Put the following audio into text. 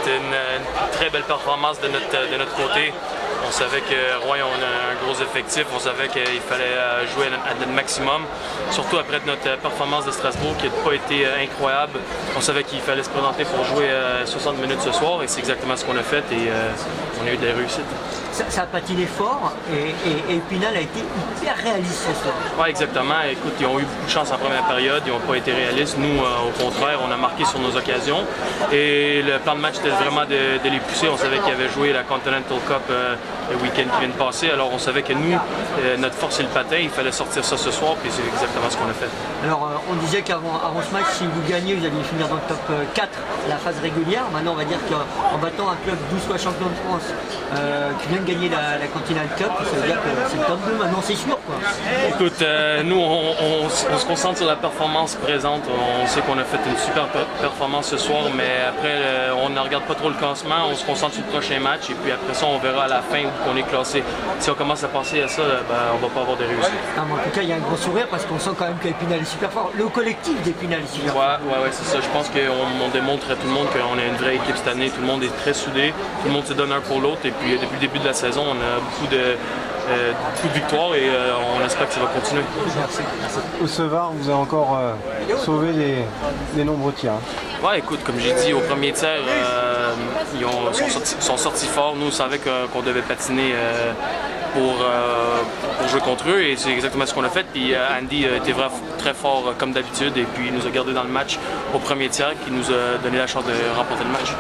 c'était une très belle performance de notre côté. On savait que Rouen on a un gros effectif, on savait qu'il fallait jouer à notre maximum, surtout après notre performance de Strasbourg qui n'a pas été incroyable. On savait qu'il fallait se présenter pour jouer 60 minutes ce soir et c'est exactement ce qu'on a fait et on a eu des réussites. Ça a patiné fort et Épinal a été hyper réaliste ce soir. Oui, exactement. Écoute, ils ont eu beaucoup de chance en première période, ils n'ont pas été réalistes. Nous, au contraire, on a marqué sur nos occasions. Et le plan de match était vraiment de les pousser. On savait qu'ils avaient joué la Continental Cup le week-end qui vient de passer. Alors on savait que nous, notre force c'est le patin, il fallait sortir ça ce soir, puis c'est exactement ce qu'on a fait. Alors on disait qu'avant ce match, si vous gagnez, vous alliez finir dans le top 4 la phase régulière. Maintenant, on va dire qu'en battant un club 12 fois champion de France qui vient de gagner la Continental Cup, ça veut dire que c'est le top 2 maintenant, c'est sûr quoi. Écoute, nous on se concentre sur la performance présente. On sait qu'on a fait une super performance ce soir, mais après on ne regarde pas trop le classement, on se concentre sur le prochain match et puis après ça on verra à la fin où on est classé. Si on commence à penser à ça, on va pas avoir de réussite. Ah, en tout cas, il y a un gros sourire parce qu'on sent quand même qu'Épinal est super fort. Le collectif d'Épinal est super fort. Ouais, c'est ça. Je pense qu'on démontre à tout le monde qu'on est une vraie équipe cette année. Tout le monde est très soudé, tout le monde se donne un pour l'autre et puis depuis le début de la saison, on a beaucoup de victoires et on espère que ça va continuer. Merci. Au Sevard, vous avez encore sauvé les nombreux tirs. Ouais, écoute, comme j'ai dit, au premier tiers, ils sont sortis forts. Nous, on savait qu'on devait patiner pour jouer contre eux et c'est exactement ce qu'on a fait. Puis Andy était vraiment très fort comme d'habitude et puis il nous a gardé dans le match au premier tiers qui nous a donné la chance de remporter le match.